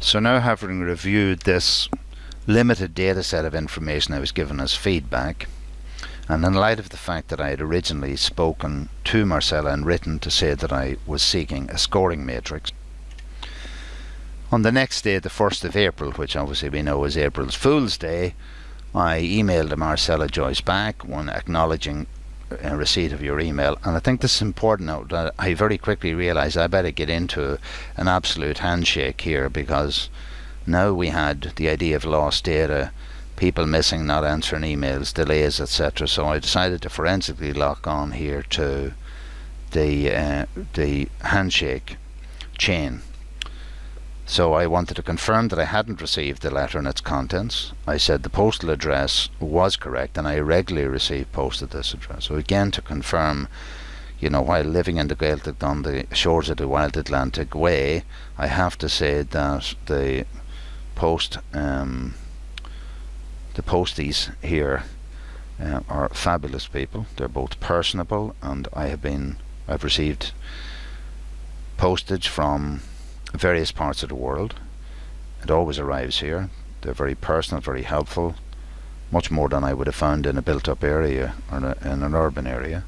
So now, having reviewed this limited data set of information I was given as feedback, and in light of the fact that I had originally spoken to Marcella and written to say that I was seeking a scoring matrix, on the next day, the 1st of April, which obviously we know is April's Fool's Day, I emailed Marcella Joyce back, one acknowledging receipt of your email. And I think this is important now, that I very quickly realised I better get into an absolute handshake here, because now we had the idea of lost data, people missing, not answering emails, delays, etc. So I decided to forensically lock on here to the handshake chain. So I wanted to confirm that I hadn't received the letter and its contents. I said the postal address was correct, and I regularly receive post at this address. So again, to confirm, while living in the Gaeltacht on the shores of the Wild Atlantic Way, I have to say that the posties here are fabulous people. They're both personable, and I've received postage from various parts of the world. It always arrives here. They're very personal, very helpful, much more than I would have found in a built-up area or in an urban area.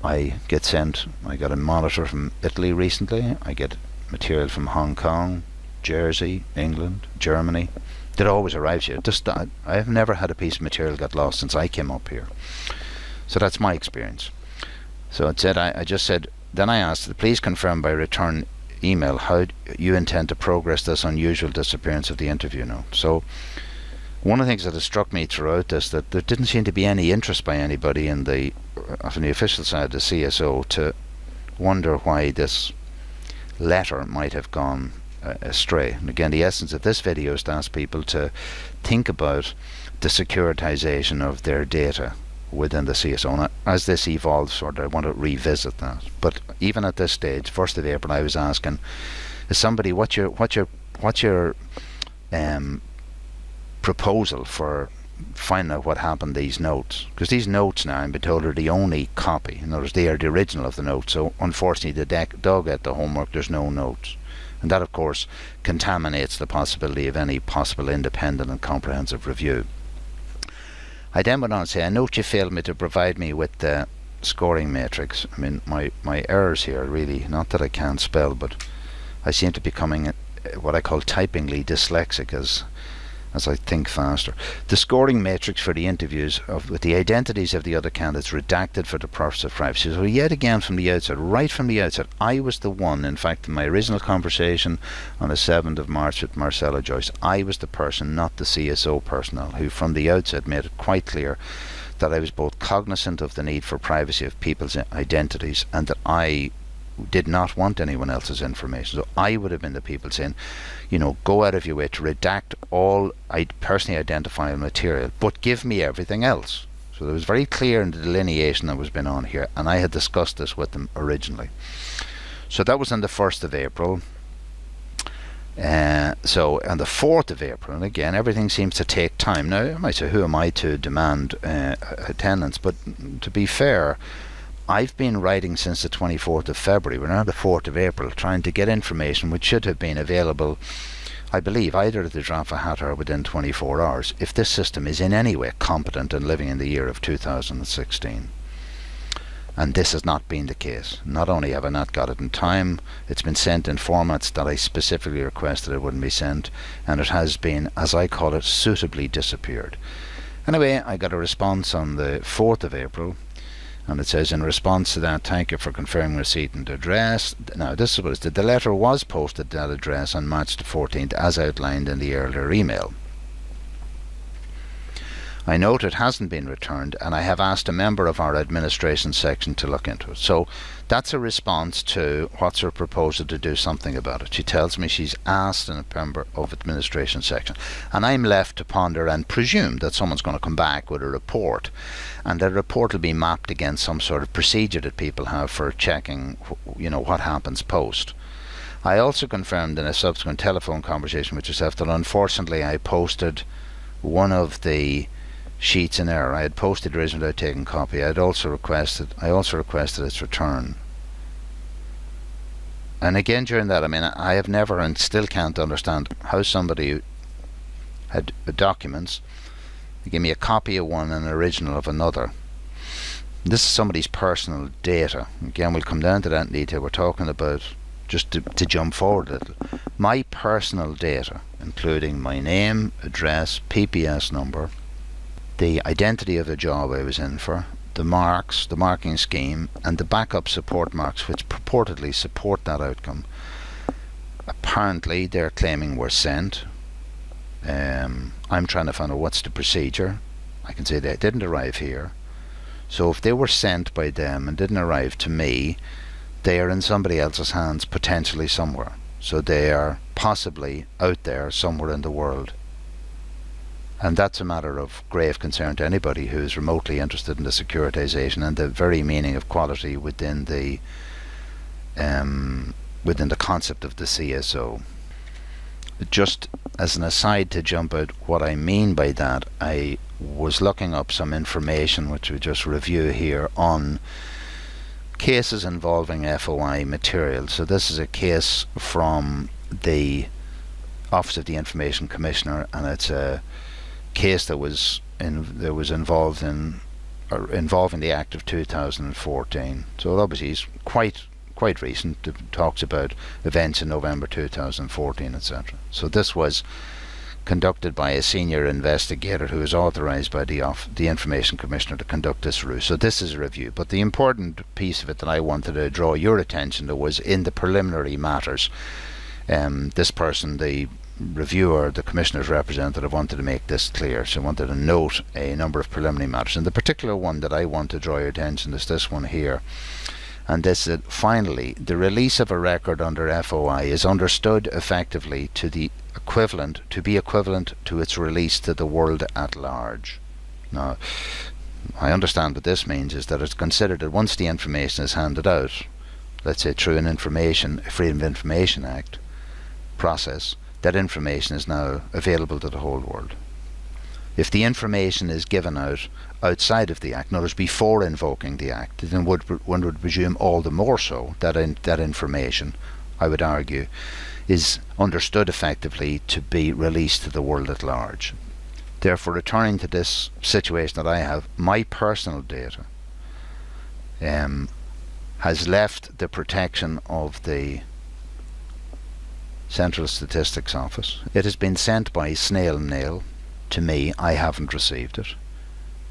I got a monitor from Italy recently. I get material from Hong Kong, Jersey, England, Germany. It always arrives here. I have never had a piece of material get lost since I came up here. So that's my experience. So it said, then I asked, please confirm by return email how you intend to progress this unusual disappearance of the interview note. So one of the things that has struck me throughout this, that there didn't seem to be any interest by anybody from the official side, the CSO, to wonder why this letter might have gone astray. And again, the essence of this video is to ask people to think about the securitization of their data within the CSO. And as this evolves further, I want to revisit that. But even at this stage, 1st of April, I was asking, is somebody, what's your proposal for finding out what happened to these notes? Because these notes now, I'm being told, are the only copy. In other words, they are the original of the notes. So unfortunately, the dog ate the homework. There's no notes. And that, of course, contaminates the possibility of any possible independent and comprehensive review. I then went on to say, I note you failed me to provide me with the scoring matrix. I mean, my errors here, really, not that I can't spell, but I seem to be becoming what I call typingly dyslexic as I think faster. The scoring matrix for the interviews with the identities of the other candidates redacted for the purpose of privacy. So yet again, right from the outset, I was the one, in fact, in my original conversation on the 7th of March with Marcella Joyce, I was the person, not the CSO personnel, who from the outset made it quite clear that I was both cognizant of the need for privacy of people's identities, and that I did not want anyone else's information. So I would have been the people saying, go out of your way to redact all personally identifiable material, but give me everything else. So it was very clear in the delineation that was been on here, and I had discussed this with them originally. So that was on the 1st of April. So on the 4th of April, and again, everything seems to take time. Now, I might say, who am I to demand attendance? But to be fair, I've been writing since the 24th of February. We're now the 4th of April, trying to get information which should have been available, I believe, either at the drop of a hat or within 24 hours, if this system is in any way competent and living in the year of 2016. And this has not been the case. Not only have I not got it in time, it's been sent in formats that I specifically requested it wouldn't be sent, and it has been, as I call it, suitably disappeared. Anyway, I got a response on the 4th of April, and it says, in response to that, thank you for confirming receipt and address. Now, this is what it said. The letter was posted to that address on March the 14th, as outlined in the earlier email. I note it hasn't been returned, and I have asked a member of our administration section to look into it. So that's a response to what's her proposal to do something about it. She tells me she's asked a member of administration section, and I'm left to ponder and presume that someone's going to come back with a report, and the report will be mapped against some sort of procedure that people have for checking, what happens post. I also confirmed in a subsequent telephone conversation with yourself that unfortunately I posted one of the sheets in error. I had posted originally without taking copy. I also requested its return. And again, during that, I mean, I have never and still can't understand how somebody had documents, they give me a copy of one and an original of another. This is somebody's personal data. Again, we'll come down to that in detail. We're talking about, just to jump forward a little, my personal data, including my name, address, PPS number, the identity of the job I was in for, the marks, the marking scheme, and the backup support marks which purportedly support that outcome. Apparently they're claiming were sent. I'm trying to find out what's the procedure. I can say they didn't arrive here. So if they were sent by them and didn't arrive to me, they are in somebody else's hands, potentially somewhere. So they are possibly out there somewhere in the world. And that's a matter of grave concern to anybody who is remotely interested in the securitization and the very meaning of quality within the concept of the CSO. Just as an aside to jump out what I mean by that, I was looking up some information which we just review here on cases involving FOI material. So this is a case from the Office of the Information Commissioner, and it's a case that was involving the Act of 2014. So obviously it's quite recent. It talks about events in November 2014, etc. So this was conducted by a senior investigator who is authorised by the Information Commissioner to conduct this review. So this is a review. But the important piece of it that I wanted to draw your attention to was in the preliminary matters. This person, the reviewer, the Commissioner's representative, wanted to make this clear. So wanted to note a number of preliminary matters. And the particular one that I want to draw your attention to is this one here. And this is, finally, the release of a record under FOI is understood effectively to be equivalent to its release to the world at large. Now, I understand what this means is that it's considered that once the information is handed out, let's say through a Freedom of Information Act process, that information is now available to the whole world. If the information is given out outside of the Act, in other words, before invoking the Act, then one would presume all the more so that that information, I would argue, is understood effectively to be released to the world at large. Therefore, returning to this situation that I have, my personal data has left the protection of the Central Statistics Office. It has been sent by snail mail to me. I haven't received it.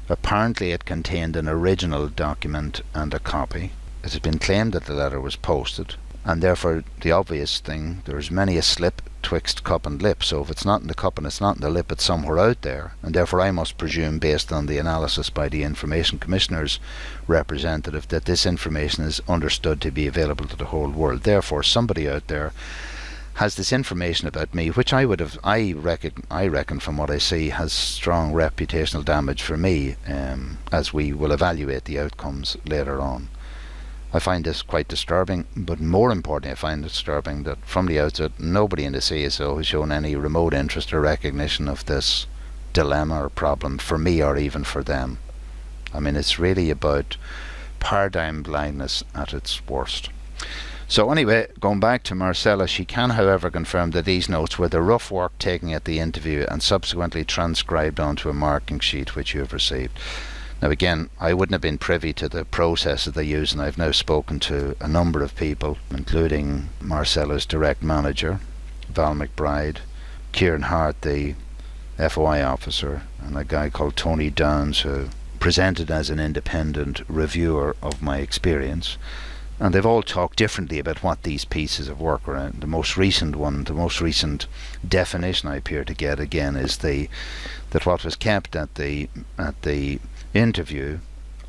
Apparently it contained an original document and a copy. It has been claimed that the letter was posted, and therefore the obvious thing, there's many a slip twixt cup and lip. So if it's not in the cup and it's not in the lip, it's somewhere out there, and therefore I must presume, based on the analysis by the Information Commissioner's representative, that this information is understood to be available to the whole world. Therefore somebody out there has this information about me, which I reckon from what I see has strong reputational damage for me, as we will evaluate the outcomes later on. I find this quite disturbing, but more importantly I find it disturbing that from the outset nobody in the CSO has shown any remote interest or recognition of this dilemma or problem for me or even for them. I mean, it's really about paradigm blindness at its worst. So anyway, going back to Marcella, she can however confirm that these notes were the rough work taken at the interview and subsequently transcribed onto a marking sheet which you have received. Now again, I wouldn't have been privy to the process that they use, and I've now spoken to a number of people, including Marcella's direct manager, Val McBride, Kieran Hart, the FOI officer, and a guy called Tony Downs, who presented as an independent reviewer of my experience. And they've all talked differently about what these pieces of work are. The most recent one, the most recent definition I appear to get again is that what was kept at the interview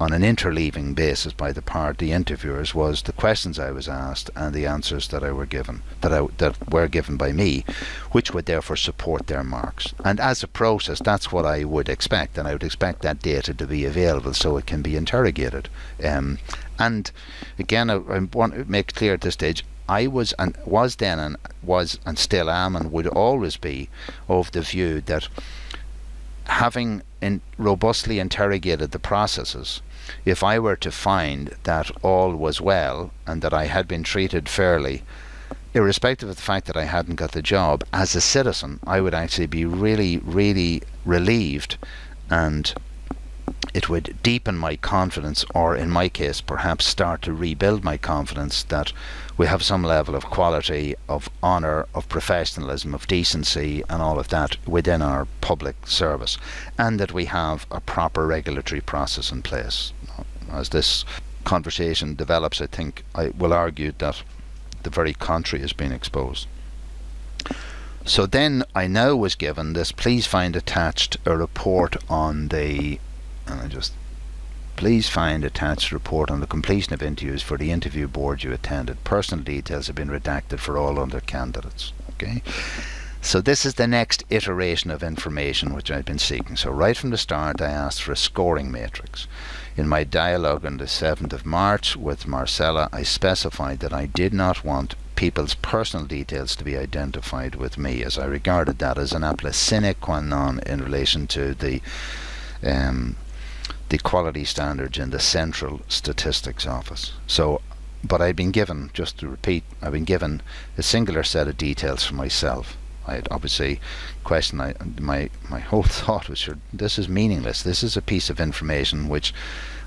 on an interleaving basis by the interviewers was the questions I was asked and the answers that were given by me, which would therefore support their marks. And as a process, that's what I would expect, and I would expect that data to be available so it can be interrogated. And again, I want to make clear at this stage, I was and still am and would always be of the view that having robustly interrogated the processes, if I were to find that all was well and that I had been treated fairly irrespective of the fact that I hadn't got the job, as a citizen, I would actually be really, really relieved, and it would deepen my confidence, or in my case, perhaps start to rebuild my confidence that we have some level of quality, of honour, of professionalism, of decency, and all of that within our public service, and that we have a proper regulatory process in place. As this conversation develops, I think I will argue that the very contrary has been exposed. So then I now was given this, please find attached a report on the, please find attached report on the completion of interviews for the interview board you attended. Personal details have been redacted for all other candidates. Okay. So this is the next iteration of information which I've been seeking. So right from the start I asked for a scoring matrix. In my dialogue on the 7th of March with Marcella, I specified that I did not want people's personal details to be identified with me, as I regarded that as an absolute sine qua non in relation to the quality standards in the Central Statistics Office. So, but I'd been given, just to repeat, I've been given a singular set of details for myself. I had obviously questioned, my whole thought was, sure, this is meaningless. This is a piece of information which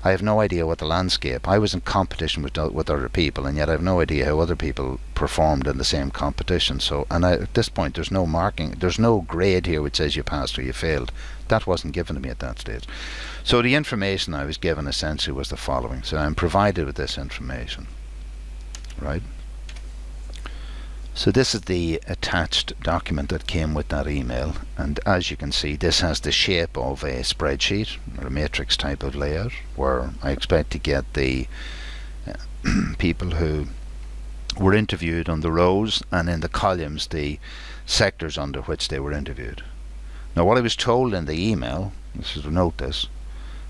I have no idea what the landscape. I was in competition with other people, and yet I have no idea how other people performed in the same competition. So, and at this point, there's no marking, there's no grade here which says you passed or you failed. That wasn't given to me at that stage. So the information I was given essentially was the following. So I'm provided with this information, right? So this is the attached document that came with that email, and as you can see, this has the shape of a spreadsheet or a matrix type of layout, where I expect to get the people who were interviewed on the rows, and in the columns the sectors under which they were interviewed. Now what I was told in the email, this is to note this,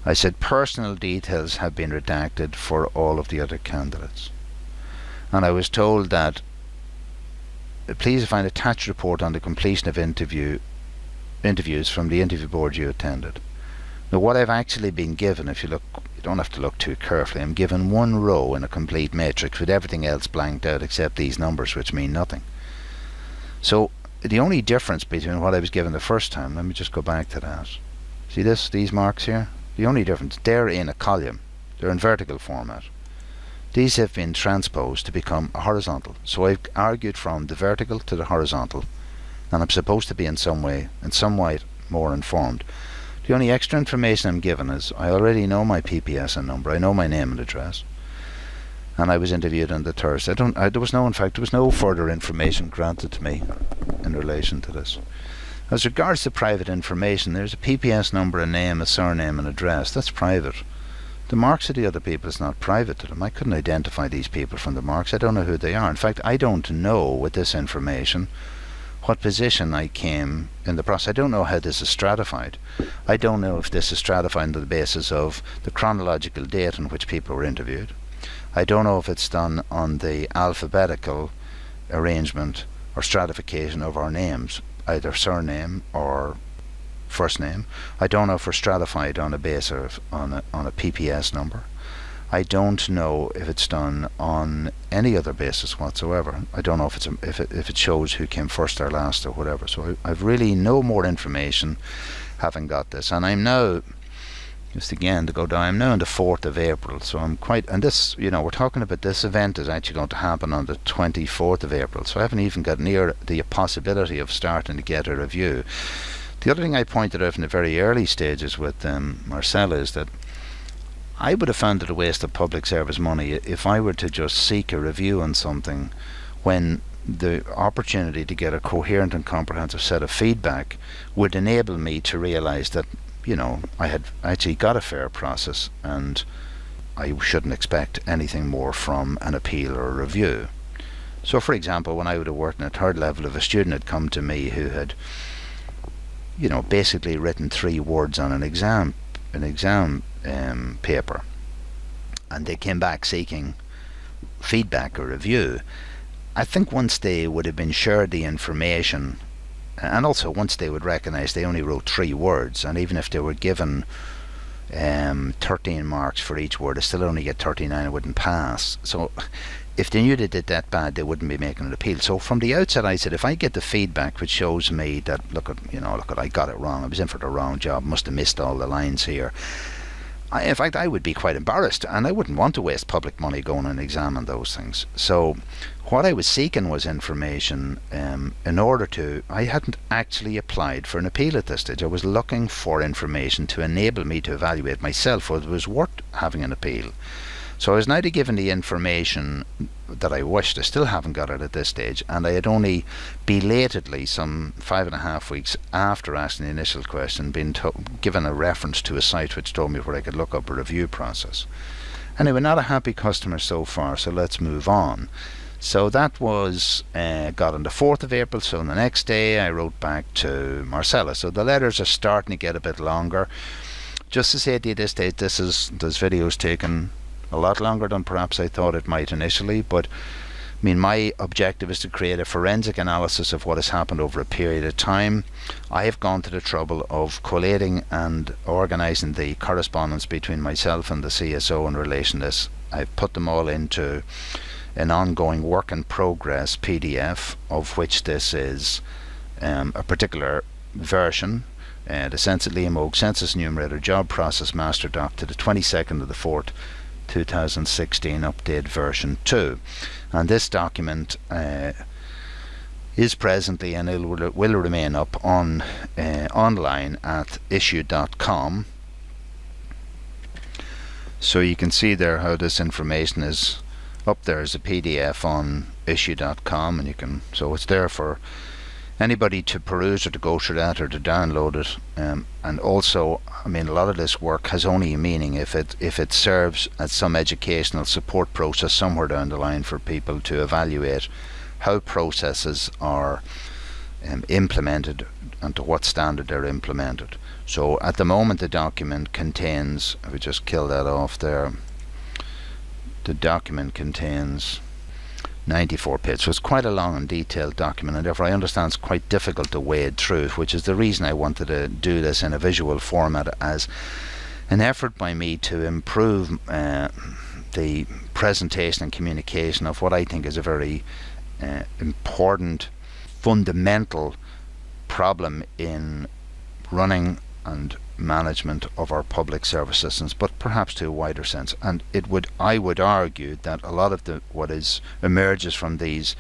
I said personal details have been redacted for all of the other candidates, and I was told that please find attached report on the completion of interviews from the interview board you attended. Now what I've actually been given, if you look, you don't have to look too carefully, I'm given one row in a complete matrix with everything else blanked out except these numbers which mean nothing. So the only difference between what I was given the first time, let me just go back to that. See these marks here? The only difference, they're in a column, they're in vertical format. These have been transposed to become horizontal. So I've argued from the vertical to the horizontal, and I'm supposed to be in some way more informed. The only extra information I'm given is I already know my PPSN number, I know my name and address, and I was interviewed on the Thursday. There was no further information granted to me in relation to this. As regards to private information, there's a PPS number, a name, a surname and address. That's private. The marks of the other people is not private to them. I couldn't identify these people from the marks. I don't know who they are. In fact, I don't know with this information what position I came in the process. I don't know how this is stratified. I don't know if this is stratified on the basis of the chronological date on which people were interviewed. I don't know if it's done on the alphabetical arrangement or stratification of our names, either surname or first name. I don't know if we're stratified on a basis of on a PPS number. I don't know if it's done on any other basis whatsoever. I don't know if if it shows who came first or last or whatever. So I've really no more information having got this, and I'm now, just again to go down, I'm now on the 4th of April, so I'm quite, and this, we're talking about this event is actually going to happen on the 24th of April, so I haven't even got near the possibility of starting to get a review. The other thing I pointed out in the very early stages with Marcella is that I would have found it a waste of public service money if I were to just seek a review on something when the opportunity to get a coherent and comprehensive set of feedback would enable me to realise that, I had actually got a fair process and I shouldn't expect anything more from an appeal or a review. So for example, when I would have worked in a third level, if a student had come to me who had basically written 3 words on an exam paper, and they came back seeking feedback or review, I think once they would have been shared the information, and also once they would recognise they only wrote 3 words, and even if they were given 13 marks for each word, I still only get 39, I wouldn't pass. So if they knew they did that bad, they wouldn't be making an appeal. So from the outset, I said, if I get the feedback which shows me that, look, I got it wrong, I was in for the wrong job, must have missed all the lines here. In fact, I would be quite embarrassed, and I wouldn't want to waste public money going and examine those things. So what I was seeking was information in order to... I hadn't actually applied for an appeal at this stage. I was looking for information to enable me to evaluate myself whether it was worth having an appeal. So I was now given the information that I wished. I still haven't got it at this stage, and I had only belatedly, some 5.5 weeks after asking the initial question, been given a reference to a site which told me where I could look up a review process. Anyway, not a happy customer so far, so let's move on. So that was got on the 4th of April, so the next day I wrote back to Marcella. So the letters are starting to get a bit longer. Just to say to you at this stage, this video's taken a lot longer than perhaps I thought it might initially, but I mean, my objective is to create a forensic analysis of what has happened over a period of time. I have gone to the trouble of collating and organising the correspondence between myself and the CSO in relation to this. I've put them all into an ongoing work in progress PDF, of which this is a particular version, the Census Enumerator Job Process Master Doc to the 22nd of the 4th 2016 update version 2, and this document is presently, and it will remain up on online at issue.com. so you can see there how this information is up there as a PDF on issue.com, and you can, so it's there for anybody to peruse or to go through that or to download it. And also, I mean, a lot of this work has only a meaning if it serves as some educational support process somewhere down the line for people to evaluate how processes are implemented and to what standard they're implemented. So at the moment the document contains, if we just kill that off there, the document contains 94 pages, so it's quite a long and detailed document, and therefore I understand it's quite difficult to wade through, which is the reason I wanted to do this in a visual format as an effort by me to improve the presentation and communication of what I think is a very important, fundamental problem in running and management of our public service systems, but perhaps to a wider sense. And I would argue that a lot of what emerges from these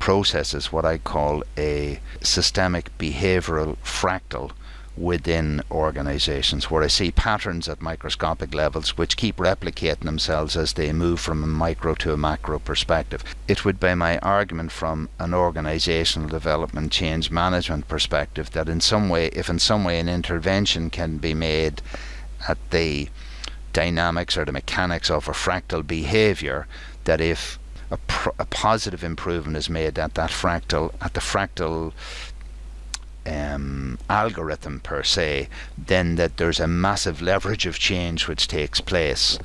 processes, what I call a systemic behavioral fractal within organizations, where I see patterns at microscopic levels which keep replicating themselves as they move from a micro to a macro perspective. It would be my argument from an organizational development change management perspective that in some way an intervention can be made at the dynamics or the mechanics of a fractal behavior, that if a positive improvement is made at the fractal algorithm per se, then that there's a massive leverage of change which takes place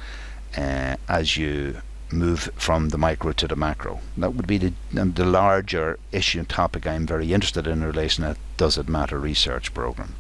as you move from the micro to the macro. That would be the larger issue and topic I'm very interested in relation to Does It Matter research program.